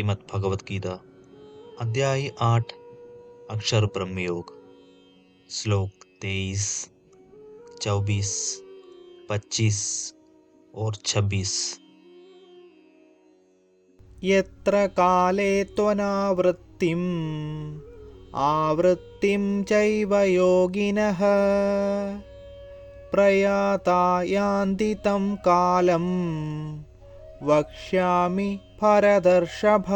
श्रीमद् भगवत गीता अध्याय 8 अक्षर ब्रह्मयोग श्लोक 23, 24, 25 और 26। यत्र काले त्वनावृत्तिम् आवृत्तिं चैव योगिनः प्रयाता यान्ति तं कालं वक्ष्यामि भरतर्षभ।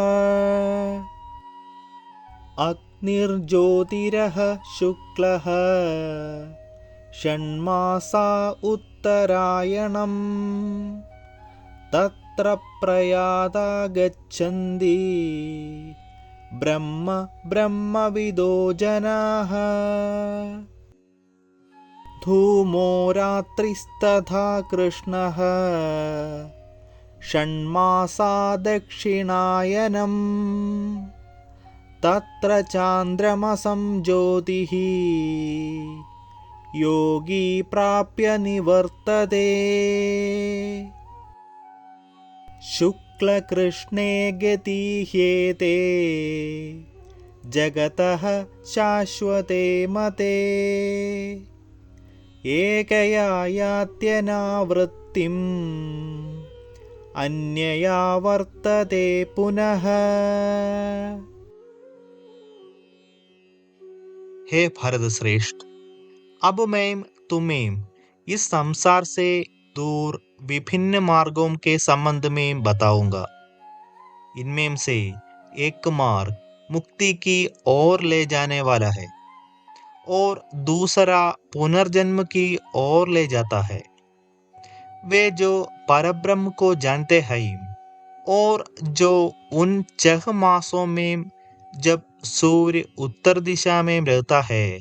अग्निर्ज्योतिरः शुक्लः षण्मासा उत्तरायणम् तत्र प्रयाता गच्छन्ति ब्रह्मविदो जनाः। धूमो रात्रिस्तथा कृष्णः षण्मासा दक्षिणायनम् तत्र चान्द्रमसं ज्योतिः योगी प्राप्य निवर्तते। शुक्लकृष्णे गतिह्येते जगतः शाश्वते मते एकया यात्यनावृत्तिम् अन्यया वर्तते पुनः। हे भरत श्रेष्ठ, अब मैं तुम्हें इस संसार से दूर विभिन्न मार्गों के संबंध में बताऊंगा। इनमें से एक मार्ग मुक्ति की ओर ले जाने वाला है और दूसरा पुनर्जन्म की ओर ले जाता है। वे जो परब्रह्म को जानते हैं और जो उन 6 मासों में जब सूर्य उत्तर दिशा में रहता है,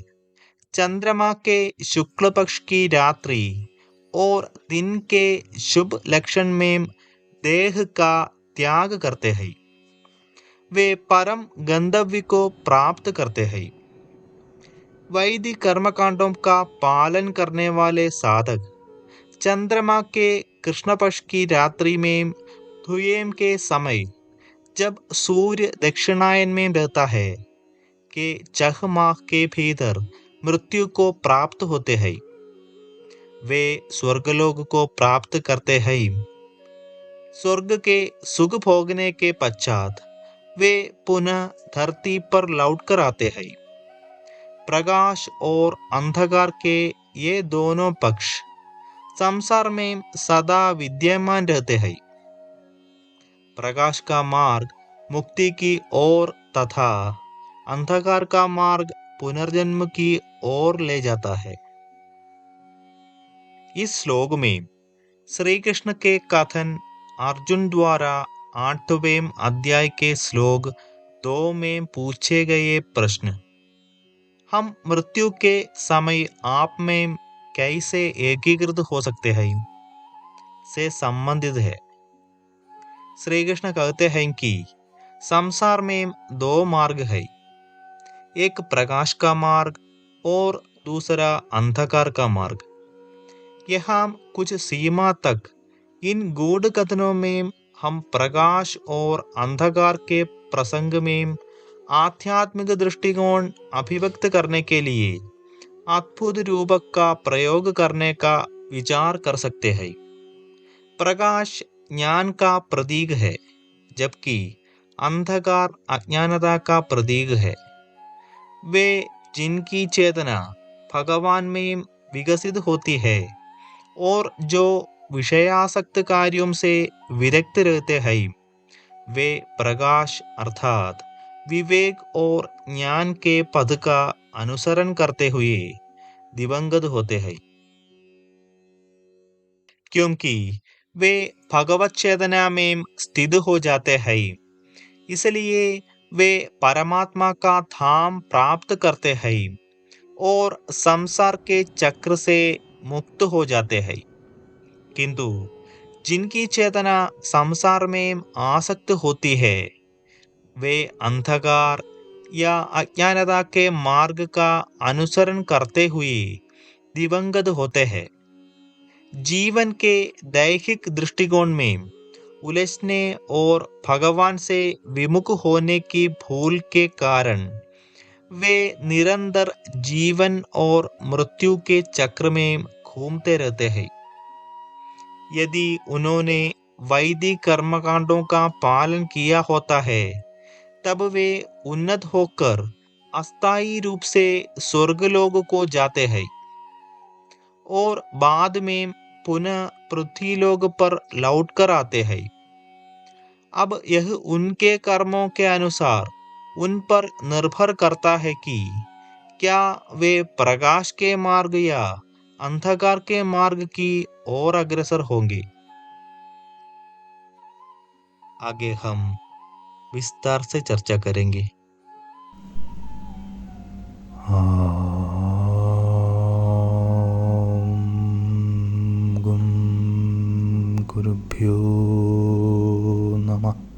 चंद्रमा के शुक्ल पक्ष की रात्रि और दिन के शुभ लक्षण में देह का त्याग करते हैं, वे परम गंतव्य को प्राप्त करते हैं। वैदिक कर्मकांडों का पालन करने वाले साधक चंद्रमा के कृष्ण पक्ष की रात्रि में धुएम के समय जब सूर्य दक्षिणायन में रहता है के 6 माह के भीतर मृत्यु को प्राप्त होते हैं। वे स्वर्गलोक को प्राप्त करते हैं। स्वर्ग के सुख भोगने के पश्चात वे पुनः धरती पर लौट कर आते हैं। प्रकाश और अंधकार के ये दोनों पक्ष संसार में सदा विद्यमान रहते हैं। प्रकाश का मार्ग मुक्ति की ओर तथा अंधकार का मार्ग पुनर्जन्म की ओर ले जाता है। इस श्लोक में श्री कृष्ण के कथन अर्जुन द्वारा 8वें अध्याय के श्लोक 2 में पूछे गए प्रश्न, हम मृत्यु के समय आप में कैसे एकीकृत हो सकते हैं, से संबंधित है। श्री कृष्ण कहते हैं कि संसार में 2 मार्ग है, एक प्रकाश का मार्ग और दूसरा अंधकार का मार्ग। यहाँ कुछ सीमा तक इन गूढ़ कथनों में हम प्रकाश और अंधकार के प्रसंग में आध्यात्मिक दृष्टिकोण अभिव्यक्त करने के लिए अद्भुत रूपक का प्रयोग करने का विचार कर सकते हैं। प्रकाश ज्ञान का प्रतीक है, जबकि अंधकार अज्ञानता का प्रतीक है। वे जिनकी चेतना भगवान में विकसित होती है और जो विषयासक्त कार्यों से विरक्त रहते हैं, वे प्रकाश अर्थात विवेक और ज्ञान के पद का अनुसरण करते हुए दिवंगत होते हैं, क्योंकि वे भगवत चेतना में स्थित हो जाते हैं। इसलिए वे परमात्मा का धाम प्राप्त करते हैं और संसार के चक्र से मुक्त हो जाते हैं। किंतु जिनकी चेतना संसार में आसक्त होती है, वे अंधकार या अज्ञानता के मार्ग का अनुसरण करते हुए दिवंगत होते हैं। जीवन के दैहिक दृष्टिकोण में उलझने और भगवान से विमुख होने की भूल के कारण वे निरंतर जीवन और मृत्यु के चक्र में घूमते रहते हैं। यदि उन्होंने वैदिक कर्मकांडों का पालन किया होता है, तब वे उन्नत होकर अस्थायी रूप से स्वर्गलोक को जाते हैं और बाद में पुनः पृथ्वीलोक पर लौट कर आते हैं। अब यह उनके कर्मों के अनुसार उन पर निर्भर करता है कि क्या वे प्रकाश के मार्ग या अंधकार के मार्ग की ओर अग्रसर होंगे। आगे हम विस्तार से चर्चा करेंगे। गुरुभ्यो नमः।